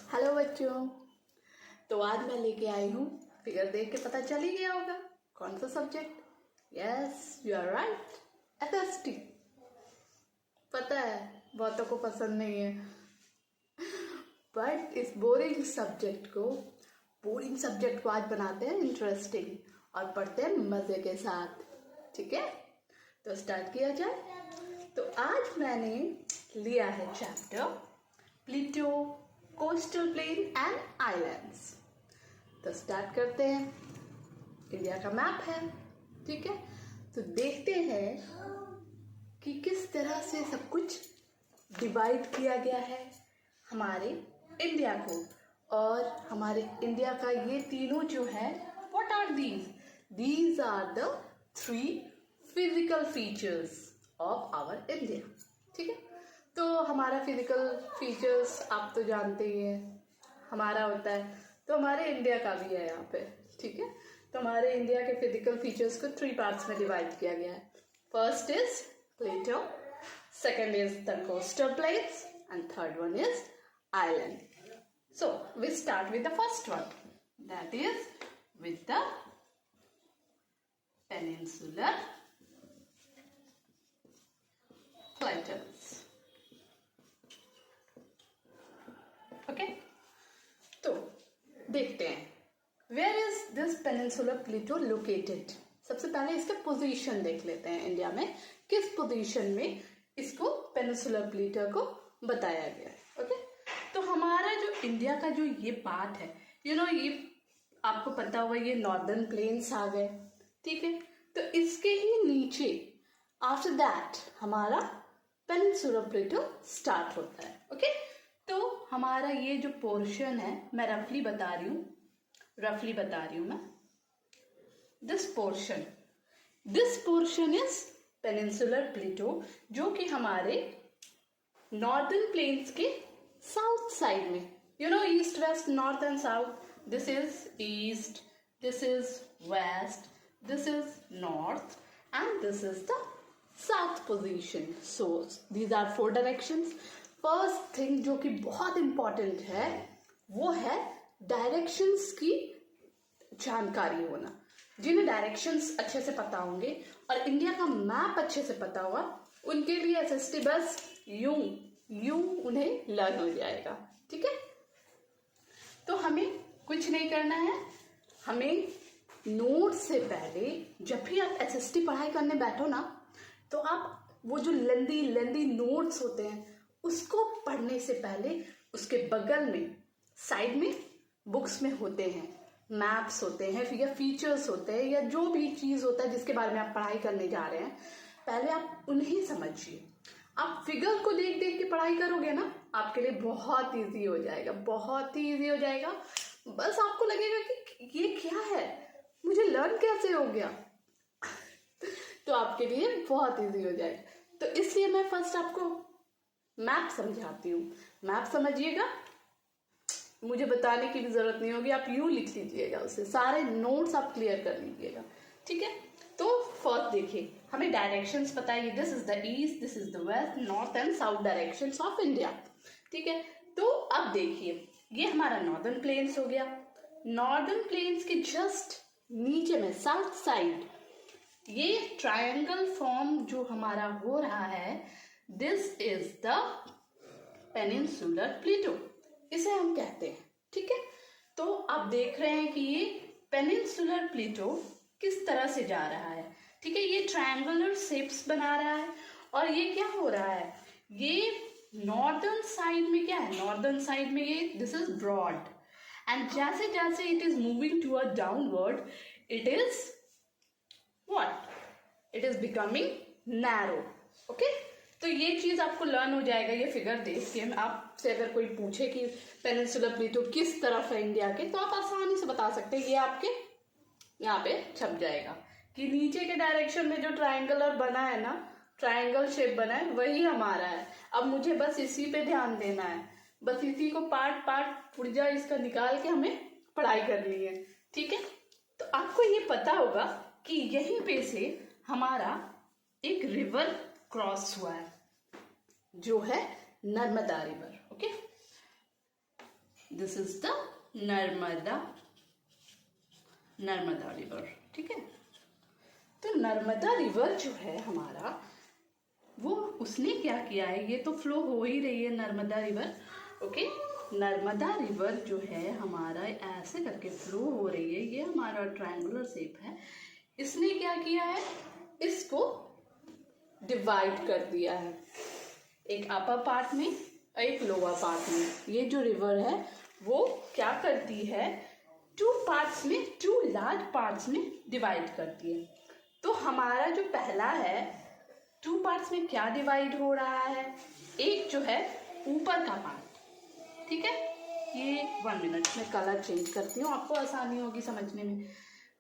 Hello बच्चों। तो आज मैं लेके आई हूँ, फिगर देख के पता चल ही गया होगा कौन सा subject. Yes you are right, SST. पता है बहुतों को पसंद नहीं है, बट इस बोरिंग सब्जेक्ट को आज बनाते हैं इंटरेस्टिंग और पढ़ते हैं मजे के साथ। ठीक है, तो स्टार्ट किया जाए। तो आज मैंने लिया है chapter plateau, coastal plain and islands. तो स्टार्ट करते हैं। इंडिया का मैप है, ठीक है। तो देखते हैं कि किस तरह से सब कुछ डिवाइड किया गया है हमारे इंडिया को। और हमारे इंडिया का ये तीनों जो है, what are these are the 3 physical features of our India. ठीक है, तो हमारा फिजिकल फीचर्स आप तो जानते ही हैं हमारा होता है, तो हमारे इंडिया का भी है यहाँ पे। ठीक है, तो हमारे इंडिया के फिजिकल फीचर्स को 3 पार्ट्स में डिवाइड किया गया है। First is plateau, second is the coastal plains and third one is island. So we start with the first one, that is with the peninsular plateaus. Okay, तो देखते हैं where is this peninsular plateau located। सबसे पहले इसका position देख लेते हैं। India में किस पोजीशन में इसको पेनिसुलर प्लेटो को बताया गया है। ओके, तो हमारा जो इंडिया का जो ये पार्ट है, ये आपको पता होगा, ये नॉर्दर्न प्लेन्स आ गए। ठीक है, तो इसके ही नीचे आफ्टर दैट हमारा पेनिनसुलर प्लेटो स्टार्ट होता है। ओके, तो हमारा ये जो पोर्शन है, मैं रफली बता रही हूँ मैं। This portion is peninsular plateau, जो कि हमारे नॉर्दर्न प्लेन्स के साउथ साइड में, east west north and south, this is east, this is west, this is north and this is the south position. So these are 4 directions. First thing जो कि बहुत important है वो है directions की जानकारी होना। जिन्हें डायरेक्शंस अच्छे से पता होंगे और इंडिया का मैप अच्छे से पता होगा, उनके लिए एसएसटी बस यूं उन्हें लर्न हो जाएगा। ठीक है, तो हमें कुछ नहीं करना है। हमें नोट से पहले, जब भी आप एसएसटी पढ़ाई करने बैठो ना, तो आप वो जो लेंदी नोट्स होते हैं उसको पढ़ने से पहले उसके बगल में साइड में बुक्स में होते हैं, मैप्स होते हैं या फीचर्स होते हैं या जो भी चीज होता है जिसके बारे में आप पढ़ाई करने जा रहे हैं, पहले आप उन्हें समझिए। आप फिगर को देख देख के पढ़ाई करोगे ना, आपके लिए बहुत इजी हो जाएगा, बहुत ही इजी हो जाएगा। बस आपको लगेगा कि ये क्या है, मुझे लर्न कैसे हो गया तो आपके लिए बहुत इजी हो जाएगा। तो इसलिए मैं फर्स्ट आपको मैप समझाती हूँ। मैप समझिएगा, मुझे बताने की भी जरूरत नहीं होगी, आप यूं लिख लीजिएगा, उसे सारे नोट्स आप क्लियर कर लीजिएगा। ठीक है, तो फर्स्ट देखिए, हमें डायरेक्शंस पता है, this is the east, this is the west, north and south directions of India. ठीक है, तो अब देखिए, ये हमारा नॉर्दर्न प्लेन्स हो गया। नॉर्दर्न प्लेन्स के जस्ट नीचे में साउथ साइड ये ट्रायंगल फॉर्म जो हमारा हो रहा है, दिस इज द पेनिनसुलर प्लेटो, इसे हम कहते हैं। ठीक है, तो आप देख रहे हैं कि ये पेनिनसुलर प्लेटो किस तरह से जा रहा है। ठीक है, ये ट्रायंगुलर शेप्स बना रहा है और ये क्या हो रहा है, ये नॉर्दर्न साइड में क्या है, नॉर्दर्न साइड में ये दिस इज ब्रॉड एंड जैसे जैसे it is moving toward downward, it is becoming narrow. Okay, तो ये चीज आपको लर्न हो जाएगा ये फिगर देख के। आपसे अगर कोई पूछे कि पेनिनसुलर प्लेटो किस तरफ है इंडिया के, तो आप आसानी से बता सकते हैं। ये आपके यहाँ पे छप जाएगा कि नीचे के डायरेक्शन में जो ट्रायंगुलर बना है ना, ट्रायंगल शेप बना है, वही हमारा है। अब मुझे बस इसी पे ध्यान देना है, बस इसी को पार्ट पुर्जा इसका निकाल के हमें पढ़ाई करनी है। ठीक है, तो आपको ये पता होगा कि यहीं पे से हमारा एक रिवर क्रॉस हुआ है जो है Narmada river. Okay, this is the Narmada river, ठीक है। तो नर्मदा रिवर जो है हमारा, वो उसने क्या किया है, ये तो फ्लो हो ही रही है Narmada river, okay. Narmada river जो है हमारा ऐसे करके फ्लो हो रही है, ये हमारा ट्रायंगुलर शेप है। इसने क्या किया है, इसको डिवाइड कर दिया है, एक अपर पार्ट में एक लोअर पार्ट में। ये जो रिवर है वो क्या करती है, टू पार्ट्स में, टू लार्ज पार्ट्स में डिवाइड करती है। तो हमारा जो पहला है, टू पार्ट्स में क्या डिवाइड हो रहा है, एक जो है ऊपर का पार्ट, ठीक है। ये 1 मिनट में कलर चेंज करती हूँ, आपको आसानी होगी समझने में।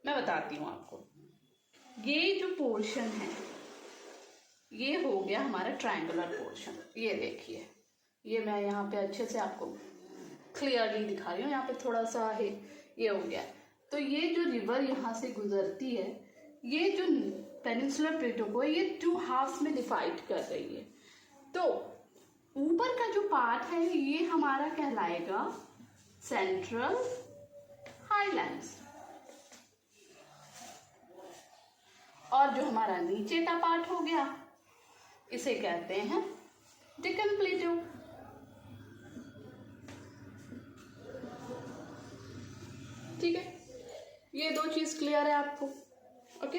मैं बताती हूँ आपको, ये जो पोर्शन है ये हो गया हमारा ट्रायंगुलर पोर्शन। ये देखिए, ये मैं यहाँ पे अच्छे से आपको क्लियरली दिखा रही हूँ, यहाँ पे थोड़ा सा है, ये हो गया। तो ये जो रिवर यहाँ से गुजरती है, ये जो पेनिनसुलर प्लेटो को ये 2 हाफ्स में डिवाइड कर रही है। तो ऊपर का जो पार्ट है ये हमारा कहलाएगा सेंट्रल हाईलैंड्स, और जो हमारा नीचे का पार्ट हो गया इसे कहते हैं डेक्कन प्लेटो। ठीक है, ये 2 चीज क्लियर है आपको, ओके।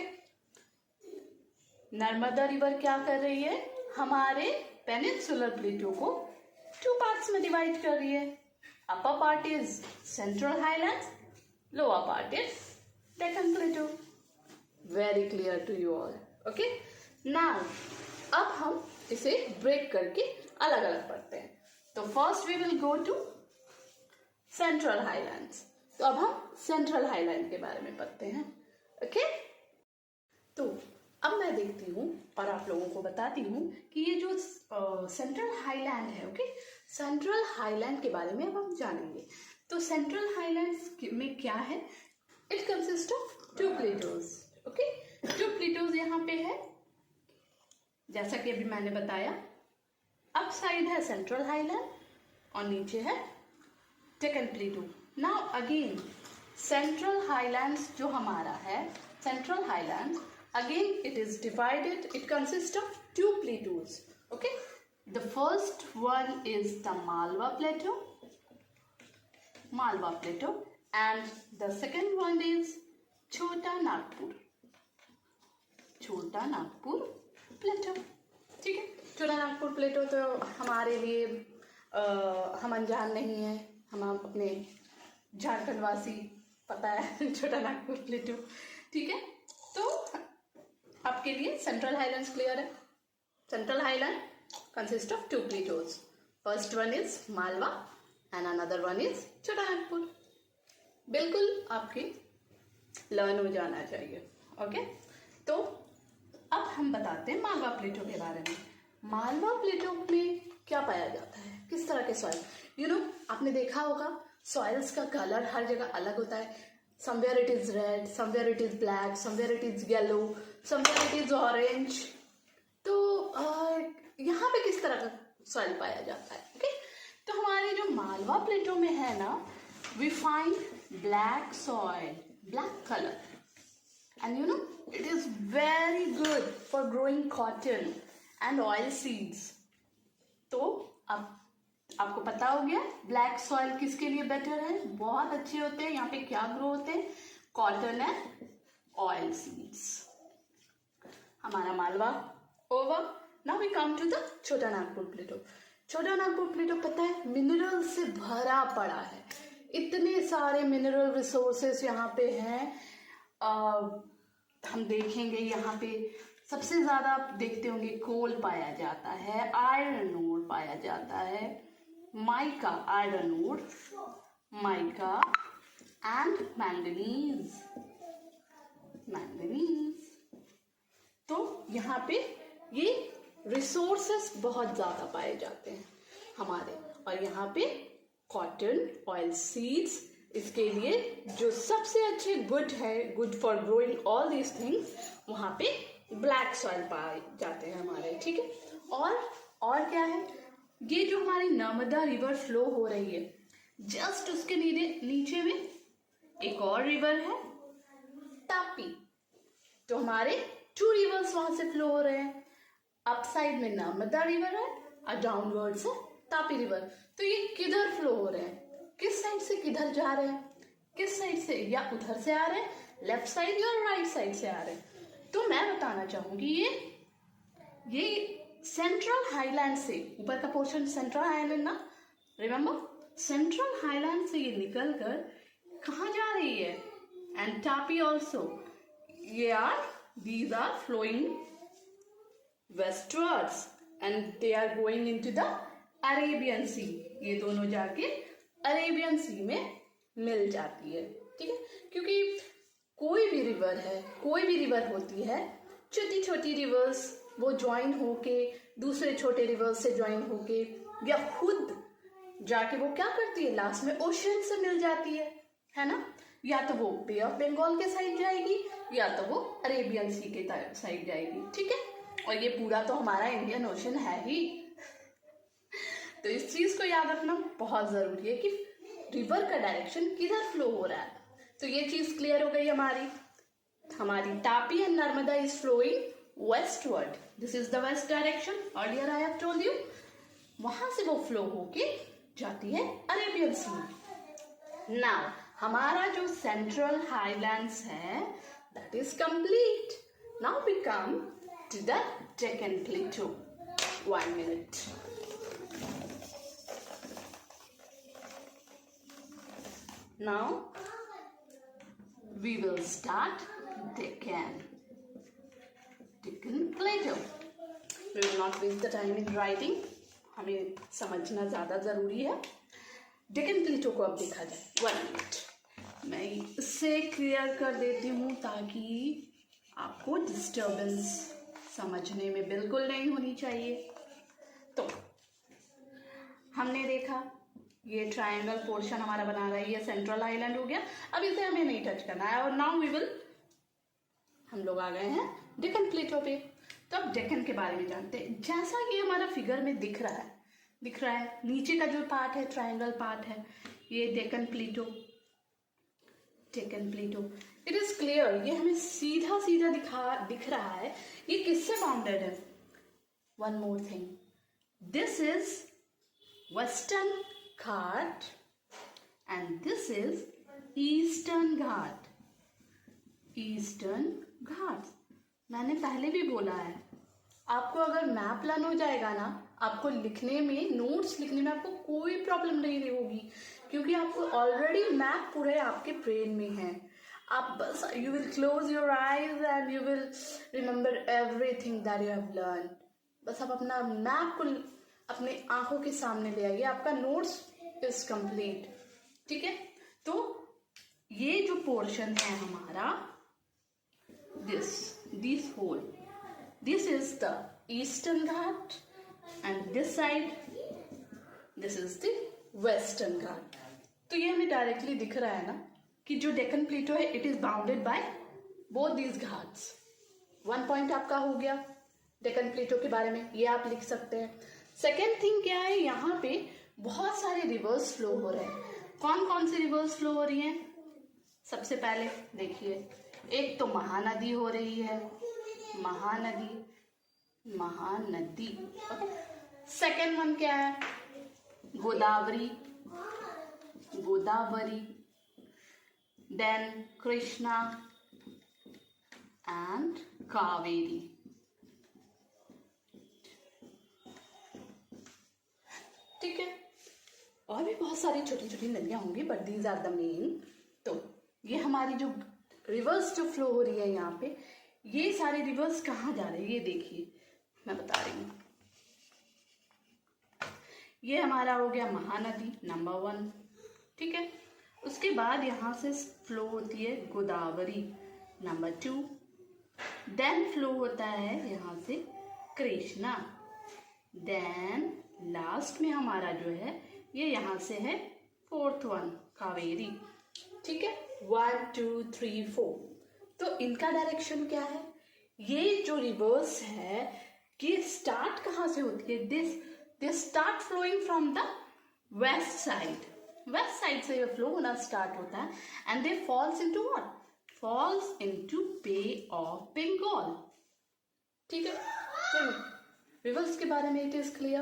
नर्मदा रिवर क्या कर रही है, हमारे पेनिनसुलर प्लेटो को 2 पार्ट्स में डिवाइड कर रही है। Upper part is central highlands, lower part is Deccan plateau. Very clear to you all, okay. Now अब हम इसे ब्रेक करके अलग अलग पढ़ते हैं। तो first we will go to central highlands. तो अब हम सेंट्रल हाईलैंड के बारे में पढ़ते हैं, ओके। तो अब मैं देखती हूँ और आप लोगों को बताती हूँ कि ये जो सेंट्रल हाईलैंड है, ओके, सेंट्रल हाईलैंड के बारे में अब हम जानेंगे। तो सेंट्रल हाईलैंड्स में क्या है, it consist of 2 plateaus, okay. 2 plateaus यहाँ पे है, जैसा कि अभी मैंने बताया। अप साइड है सेंट्रल हाईलैंड और नीचे है Deccan plateau. Now again central highlands जो हमारा है, central highlands again it is divided, it consist of 2 plateaus, okay. The first one is the Malwa plateau, and the second one is Chota Nagpur प्लेटो, ठीक है। छोटा नागपुर प्लेटो तो हमारे लिए हम अनजान नहीं है, हम अपने झारखंड वासी पता है छोटा नागपुर प्लेटो, ठीक है। तो आपके लिए सेंट्रल हाईलैंड्स क्लियर है। Central highland consist of 2 Plato's, first one is Malwa and another one is Chota Nagpur. बिल्कुल आपके लर्न हो जाना चाहिए, ओके। तो अब हम बताते हैं मालवा प्लेटो के बारे में। मालवा प्लेटो में क्या पाया जाता है, किस तरह के सॉइल, यू नो, आपने देखा होगा सॉइल्स का कलर हर जगह अलग होता है। Somewhere it is red, somewhere it is black, somewhere it is yellow, somewhere it is orange. तो यहाँ पे किस तरह का सॉइल पाया जाता है, ओके। तो हमारे जो मालवा प्लेटो में है ना, we find black soil, black colour, and you know it is very good for growing cotton and oil seeds। तो अब आपको पता हो गया ब्लैक सॉइल किसके लिए बेटर है, बहुत अच्छे होते हैं। यहाँ पे क्या ग्रो होते हैं, कॉटन एंड ऑयल सीड्स। हमारा Malwa over. Now we come to the Chota Nagpur प्लेटो। छोटा नागपुर प्लेटो पता है मिनरल से भरा पड़ा है, इतने सारे मिनरल रिसोर्सेस यहाँ पे हैं। हम देखेंगे यहाँ पे सबसे ज्यादा आप देखते होंगे कोल पाया जाता है, आयरन ओर पाया जाता है, mica, iron ore, mica and manganese. तो यहाँ पे ये रिसोर्सेस बहुत ज्यादा पाए जाते हैं हमारे, और यहाँ पे कॉटन, ऑयल सीड्स, इसके लिए जो सबसे अच्छे गुड है, good for growing all these things, वहाँ पे ब्लैक सॉइल पाए जाते हैं हमारे, ठीक है। और क्या है, ये जो हमारी नर्मदा रिवर फ्लो हो रही है, जस्ट उसके नीचे में एक और रिवर है तापी। तो हमारे 2 रिवर्स वहां से फ्लो हो रहे हैं। अप साइड में नर्मदा रिवर है और डाउनवर्ड से तापी रिवर। तो ये किधर फ्लो हो रहे हैं, किस साइड से किधर जा रहे हैं, किस साइड से, या उधर से आ रहे हैं, लेफ्ट साइड या राइट साइड से आ रहे हैं। तो मैं बताना चाहूंगी ये सेंट्रल हाईलैंड से, ऊपर का पोर्शन सेंट्रल हाईलैंड ना, रिमेम्बर, सेंट्रल हाईलैंड से ये निकल कर कहाँ जा रही है, and Tapi also, these are flowing westwards and they are going into the Arabian Sea। ये दोनों जाके अरेबियन सी में मिल जाती है, ठीक है। क्योंकि कोई भी रिवर है, कोई भी रिवर होती है, छोटी छोटी रिवर्स वो ज्वाइन होके दूसरे छोटे रिवर्स से ज्वाइन होके या खुद जाके वो क्या करती है, लास्ट में ओशन से मिल जाती है ना। या तो वो बे ऑफ बंगाल के साइड जाएगी या तो वो अरेबियन सी के साइड जाएगी, ठीक है। और ये पूरा तो हमारा इंडियन ओशन है ही। तो इस चीज को याद रखना बहुत जरूरी है कि रिवर का डायरेक्शन किधर फ्लो हो रहा है। तो ये चीज क्लियर हो गई हमारी Tapi and Narmada is flowing westward. This is the west direction, earlier I have told you. वहां से वो फ्लो होके जाती है अरेबियन सी। नाउ हमारा जो सेंट्रल हाईलैंड्स है that is complete. Now we come to the Deccan plateau. 1 minute। Now we will start Deccan Plateau। We will not waste the time in writing, हमें समझना ज्यादा जरूरी है। डेक्कन प्लेटो को अब देखा जाए। 1 minute। मैं इससे क्लियर कर देती हूँ ताकि आपको डिस्टर्बेंस समझने में बिल्कुल नहीं होनी चाहिए। तो हमने देखा ये ट्रायंगल पोर्शन हमारा बना रहा है, ये सेंट्रल आइलैंड हो गया। अब इसे हमें नहीं टच करना है। और नाउ हम लोग आ गए हैं डेक्कन प्लेटो पे। तो अब डेक्कन के बारे में जानते हैं। जैसा कि हमारा फिगर में दिख रहा है नीचे का जो पार्ट है, ट्रायंगल पार्ट है, ये डेक्कन प्लेटो। इट इज क्लियर, ये हमें सीधा सीधा दिख रहा है। ये किससे बाउंडेड है? One more thing, this is Western Ghat and this is Eastern Ghat. मैंने पहले भी बोला है, आपको अगर मैप लर्न हो जाएगा ना, आपको लिखने में, नोट्स लिखने में आपको कोई प्रॉब्लम नहीं होगी, क्योंकि आपको ऑलरेडी मैप पूरे आपके ब्रेन में है। आप बस you will close your eyes and you will remember everything that you have learn. बस आप अपना मैप को अपने आंखों के सामने ले आइए, आपका नोट्स इज कंप्लीट, ठीक है। तो ये जो पोर्शन है हमारा, this whole, this is the eastern ghat and this side, this is the western ghat। तो ये हमें डायरेक्टली दिख रहा है ना कि जो डेक्कन प्लेटो है it is bounded by both these Ghats. 1 point आपका हो गया डेक्कन प्लेटो के बारे में, ये आप लिख सकते हैं। सेकेंड थिंग क्या है, यहाँ पे बहुत सारे रिवर्स फ्लो हो रहे हैं। कौन कौन से रिवर्स फ्लो हो रही हैं? सबसे पहले देखिए, एक तो महानदी हो रही है, महानदी। सेकेंड वन क्या है? Godavari, then Krishna and Kaveri. ठीक है, और भी बहुत सारी छोटी छोटी नदियां होंगी, but these are the main. तो ये हमारी जो रिवर्स जो फ्लो हो रही है यहाँ पे, ये सारे रिवर्स कहाँ जा रहे हैं ये देखिए, मैं बता रही हूँ। ये हमारा हो गया महानदी नंबर 1, ठीक है। उसके बाद यहाँ से फ्लो होती है गोदावरी नंबर 2, देन फ्लो होता है यहाँ से कृष्णा, देन लास्ट में हमारा जो है ये यहाँ से है 4th वन कावेरी, ठीक है। 1 2 3 4। तो इनका डायरेक्शन क्या है? ये जो रिवर्स है ये स्टार्ट कहाँ से होती है? This start flowing from the west side, west side से ये फ्लो होना स्टार्ट होता है and they falls into what, falls into Bay of Bengal. ठीक है, तो रिवर्स के बारे में it is clear,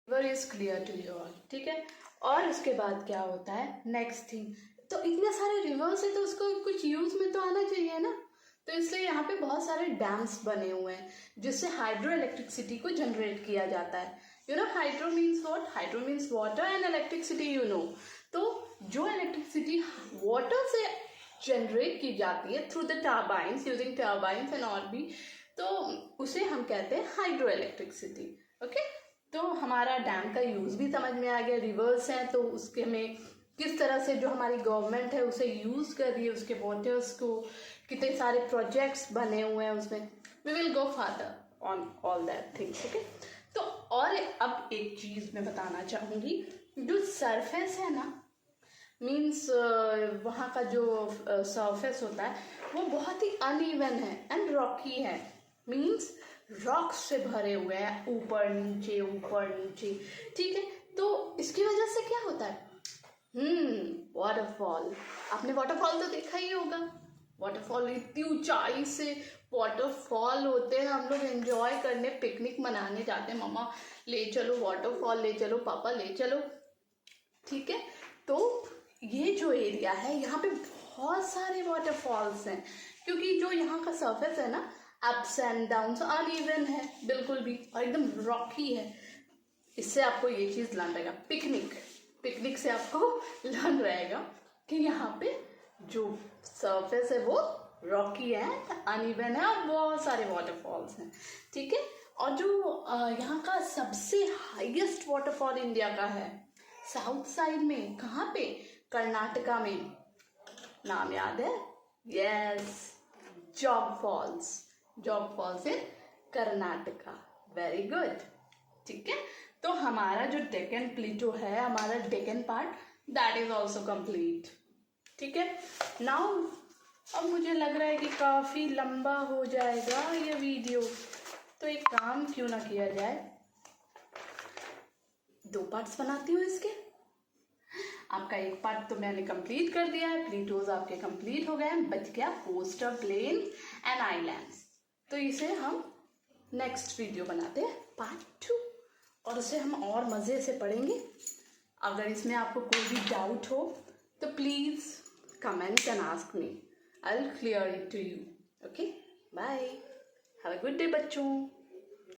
river is clear to you all. ठीक है, और उसके बाद क्या होता है नेक्स्ट थिंग, तो इतने सारे रिवर्स है तो उसको कुछ यूज में तो आना चाहिए ना, तो इसलिए यहाँ पे बहुत सारे डैम्स बने हुए हैं जिससे हाइड्रो इलेक्ट्रिसिटी को जनरेट किया जाता है। You know hydro means what, hydro means water and electricity, you know. तो जो इलेक्ट्रिसिटी वाटर से जनरेट की जाती है through the turbines, using turbines and all भी, तो उसे हम कहते हैं हाइड्रो इलेक्ट्रिसिटी। ओके, तो हमारा डैम का यूज भी समझ में आ गया, रिवर्स है तो उसके में किस तरह से जो हमारी गवर्नमेंट है उसे यूज कर रही है, उसके वाटर्स को, कितने सारे प्रोजेक्ट्स बने हुए हैं उसमें। We will go further on all that things. Okay, तो और अब एक चीज मैं बताना चाहूंगी, जो सरफेस है ना, मीन्स वहाँ का जो सरफेस होता है वो बहुत ही अनइवन है एंड रॉकी है, मीन्स रॉक्स से भरे हुए हैं, ऊपर नीचे ऊपर नीचे। ठीक है, तो इसकी वजह से क्या होता है, वाटरफॉल। आपने वाटरफॉल तो देखा ही होगा, वाटरफॉल इतनी ऊंचाई से वाटरफॉल होते हैं, हम लोग एंजॉय करने पिकनिक मनाने जाते हैं, मम्मा ले चलो वाटरफॉल, ले चलो पापा ले चलो। ठीक है, तो ये जो एरिया है यहाँ पे बहुत सारे वाटरफॉल्स हैं, क्योंकि जो यहाँ का सरफेस है ना, अप्स एंड डाउन्स, अनइवन है बिल्कुल भी और एकदम रॉकी है। इससे आपको ये चीज लर्न रहेगा, पिकनिक से आपको लर्न रहेगा कि यहाँ पे जो सरफेस है वो रॉकी है, अनइवन है और बहुत सारे वाटरफॉल्स हैं। ठीक है, और जो यहाँ का सबसे हाईएस्ट वाटरफॉल इंडिया का है साउथ साइड में, कहाँ पे, कर्नाटका में, नाम याद है, yes, jog falls in Karnataka. Very good. ठीक है, तो हमारा जो डेक्कन प्लेटो है, हमारा Deccan part, that is also complete. ठीक है, नाउ अब मुझे लग रहा है कि काफी लंबा हो जाएगा ये वीडियो, तो एक काम क्यों ना किया जाए, 2 पार्ट्स बनाती हूँ इसके। आपका एक पार्ट तो मैंने कंप्लीट कर दिया है, प्लेटोज आपके कंप्लीट हो गए, बच गया कोस्टल प्लेन एंड आइलैंड्स। तो इसे हम नेक्स्ट वीडियो बनाते हैं पार्ट 2, और उसे हम और मज़े से पढ़ेंगे। अगर इसमें आपको कोई भी डाउट हो तो please comment and ask me, I will clear it to you. Okay, bye, have a good day बच्चों।